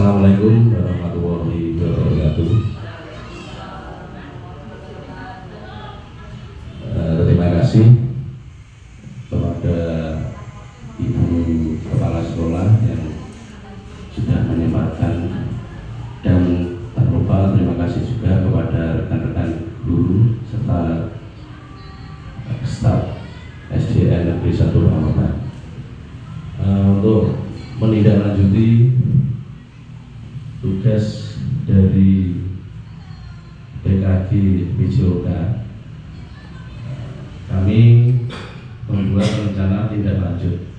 Assalamualaikum warahmatullahi wabarakatuh. Terima kasih kepada Ibu Kepala Sekolah yang sudah menyempatkan, dan tak lupa terima kasih juga kepada rekan-rekan guru serta staf SDN Negeri 1 Ramadan untuk menindaklanjuti tugas dari PKG PJOK. Kami membuat rencana tindak lanjut.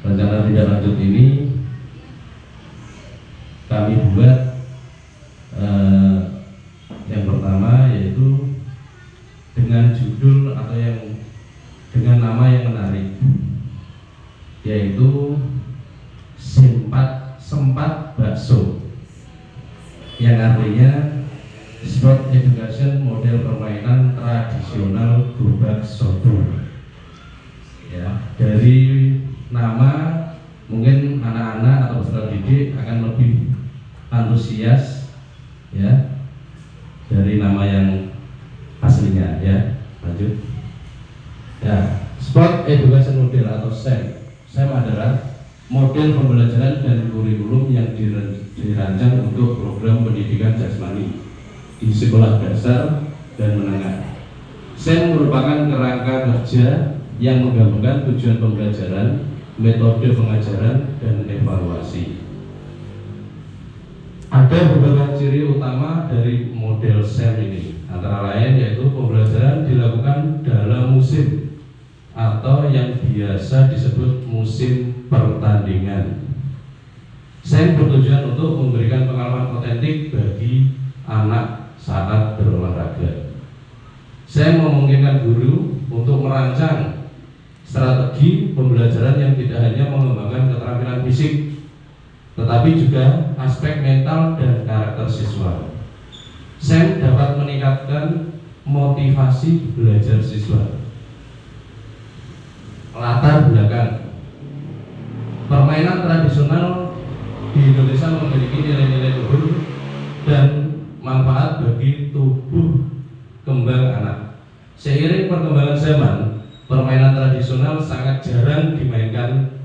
Rencana tindak lanjut ini kami buat yang pertama yaitu dengan judul atau yang dengan nama yang menarik, yaitu sempat bakso, yang artinya sport education model permainan tradisional Gobag Sodo. Ya, dari nama mungkin anak-anak atau peserta didik akan lebih antusias ya dari nama yang aslinya ya. Lanjut. Ya, sport education model atau SEM. SEM adalah model pembelajaran dan kurikulum yang dirancang untuk program pendidikan jasmani di sekolah dasar dan menengah. SEM merupakan kerangka kerja yang menggabungkan tujuan pembelajaran, metode pengajaran, dan evaluasi. Ada beberapa ciri utama dari model SEM ini, antara lain yaitu pembelajaran dilakukan dalam musim atau yang biasa disebut musim pertandingan. SEM bertujuan untuk memberikan pengalaman otentik bagi anak saat berolahraga. SEM memungkinkan guru untuk merancang strategi pembelajaran yang tidak hanya mengembangkan keterampilan fisik, tetapi juga aspek mental dan karakter siswa. SEM dapat meningkatkan motivasi belajar siswa. Latar belakang permainan tradisional di Indonesia memiliki nilai-nilai luhur dan manfaat bagi tubuh kembang anak. Seiring perkembangan zaman, permainan tradisional sangat jarang dimainkan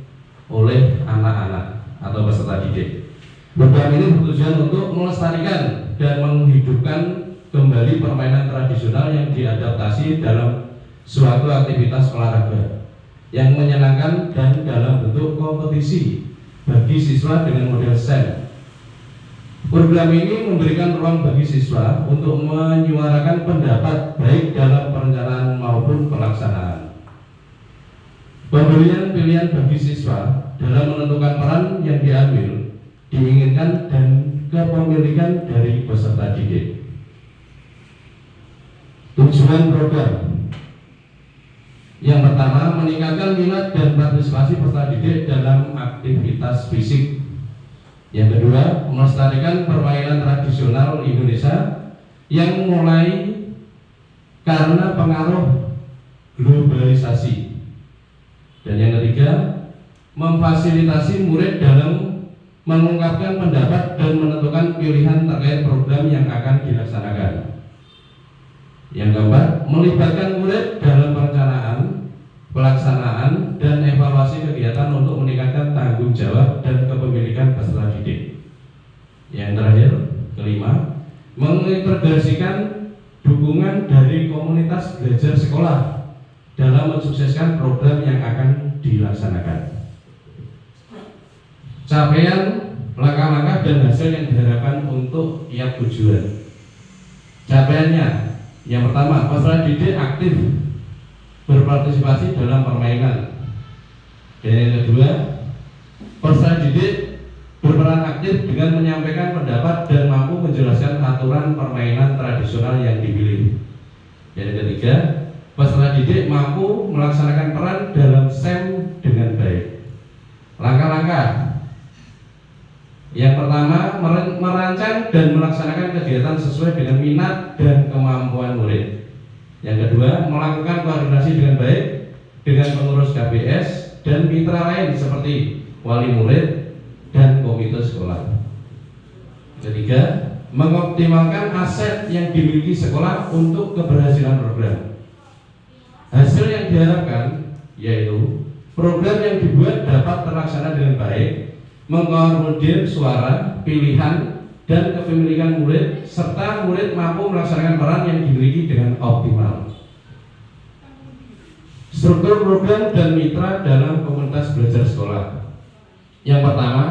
oleh anak-anak atau peserta didik. Program ini bertujuan untuk melestarikan dan menghidupkan kembali permainan tradisional yang diadaptasi dalam suatu aktivitas olahraga yang menyenangkan dan dalam bentuk kompetisi bagi siswa dengan model SEM. Program ini memberikan ruang bagi siswa untuk menyuarakan pendapat baik dalam perencanaan maupun pelaksanaan. Pemberian pilihan bagi siswa dalam menentukan peran yang diambil, diinginkan, dan kepemilikan dari peserta didik. Tujuan program yang pertama, meningkatkan minat dan partisipasi peserta didik dalam aktivitas fisik. Yang kedua, melestarikan permainan tradisional Indonesia yang mulai karena pengaruh globalisasi. Dan yang ketiga, memfasilitasi murid dalam mengungkapkan pendapat dan menentukan pilihan terkait program yang akan dilaksanakan. Yang keempat, melibatkan murid dalam perencanaan, pelaksanaan, dan evaluasi kegiatan untuk meningkatkan tanggung jawab dan kepemilikan peserta didik. Yang terakhir, kelima, mengintegrasikan dukungan dari komunitas belajar sekolah dalam mensukseskan program yang akan dilaksanakan. Capaian, langkah-langkah, dan hasil yang diharapkan untuk tiap tujuan. Capaiannya, yang pertama, peserta didik aktif berpartisipasi dalam permainan. Dan yang kedua, peserta didik berperan aktif dengan menyampaikan pendapat dan mampu menjelaskan aturan permainan tradisional yang dipilih. Yang ketiga, peserta didik mampu melaksanakan peran dalam SEM dengan baik. Langkah-langkah. Yang pertama, merancang dan melaksanakan kegiatan sesuai dengan minat dan kemampuan murid. Yang kedua, melakukan koordinasi dengan baik dengan pengurus KBS dan mitra lain seperti wali murid dan komite sekolah. Ketiga, mengoptimalkan aset yang dimiliki sekolah untuk keberhasilan program. Hasil yang diharapkan yaitu program yang dibuat dapat terlaksana dengan baik, mengakomodir suara, pilihan, dan kepemilikan murid, serta murid mampu melaksanakan peran yang dimiliki dengan optimal. Struktur program dan mitra dalam komunitas belajar sekolah. Yang pertama,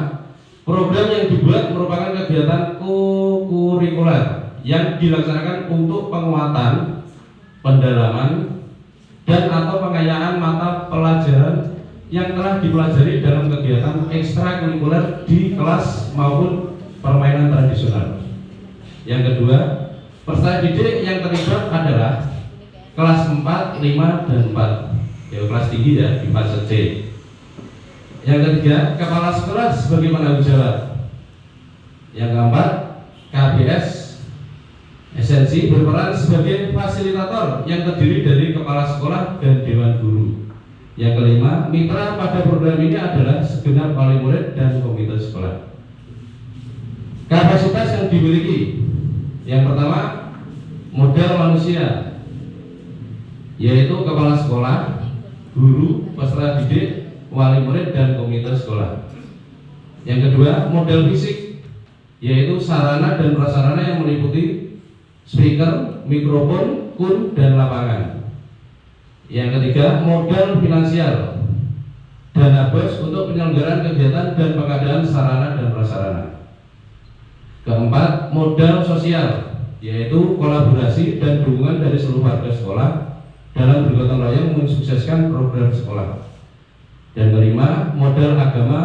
program yang dibuat merupakan kegiatan kokurikuler yang dilaksanakan untuk penguatan, pendalaman, dan atau pengayaan mata pelajaran yang telah dipelajari dalam kegiatan ekstrakurikuler di kelas maupun permainan tradisional. Yang kedua, peserta didik yang terlibat adalah kelas 4, 5, dan 4, yaitu kelas tinggi ya, di fase C. Yang ketiga, kepala sekolah sebagai penanggung jawab. Yang keempat, KBS esensi berperan sebagai fasilitator yang terdiri dari kepala sekolah dan dewan guru. Yang kelima, mitra pada program ini adalah segenap wali murid dan komite sekolah. Kapasitas yang dimiliki. Yang pertama, modal manusia, yaitu kepala sekolah, guru, peserta didik, wali murid, dan komite sekolah. Yang kedua, modal fisik, yaitu sarana dan prasarana yang meliputi speaker, mikrofon, kun, dan lapangan. Yang ketiga, modal finansial, dana bos untuk penyelenggaraan kegiatan dan pengadaan sarana dan prasarana. Keempat, modal sosial, yaitu kolaborasi dan dukungan dari seluruh warga sekolah dalam bergotong royong mensukseskan program sekolah. Dan kelima, modal agama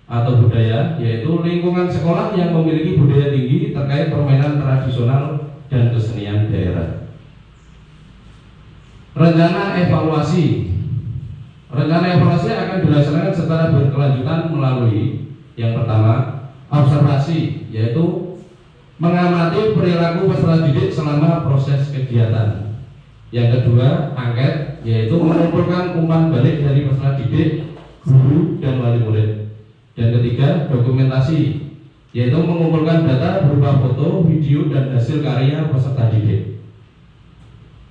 atau budaya, yaitu lingkungan sekolah yang memiliki budaya tinggi terkait permainan tradisional dan kesenian daerah. Rencana evaluasi. Rencana evaluasi akan dilaksanakan secara berkelanjutan melalui yang pertama, observasi, yaitu mengamati perilaku peserta didik selama proses kegiatan. Yang kedua, angket, yaitu mengumpulkan umpan balik dari peserta didik, guru, dan wali murid. Dan ketiga, dokumentasi, yaitu mengumpulkan data berupa foto, video, dan hasil karya peserta didik.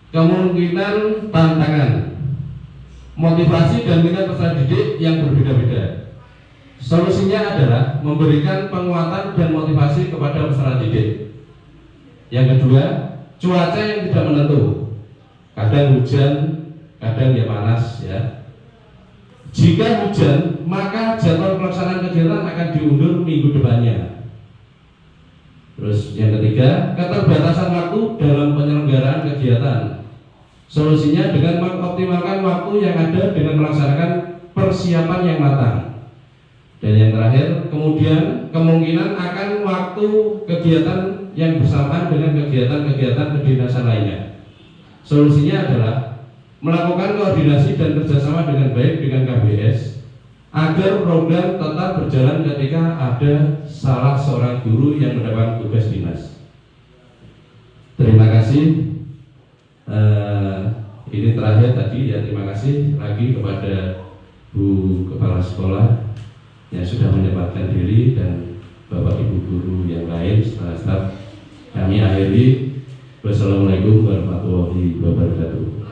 Kemungkinan tantangan, motivasi dan minat peserta didik yang berbeda-beda. Solusinya adalah memberikan penguatan dan motivasi kepada peserta didik. Yang kedua, cuaca yang tidak menentu, kadang hujan, kadang ya panas ya. Jika hujan, maka jadwal pelaksanaan kegiatan akan diundur minggu depannya. Terus yang ketiga, keterbatasan waktu dalam penyelenggaraan kegiatan. Solusinya dengan mengoptimalkan waktu yang ada dengan melaksanakan persiapan yang matang. Dan yang terakhir, kemudian kemungkinan akan waktu kegiatan yang bersamaan dengan kegiatan-kegiatan kedinasan lainnya. Solusinya adalah melakukan koordinasi dan kerjasama dengan baik dengan KBS agar program tetap berjalan ketika ada salah seorang guru yang mendapatkan tugas dinas. Terima kasih. Ini terakhir tadi ya, terima kasih lagi kepada Bu Kepala Sekolah yang sudah menyempatkan diri dan Bapak Ibu guru yang lain, staf. Kami akhiri. Wassalamualaikum warahmatullahi wabarakatuh.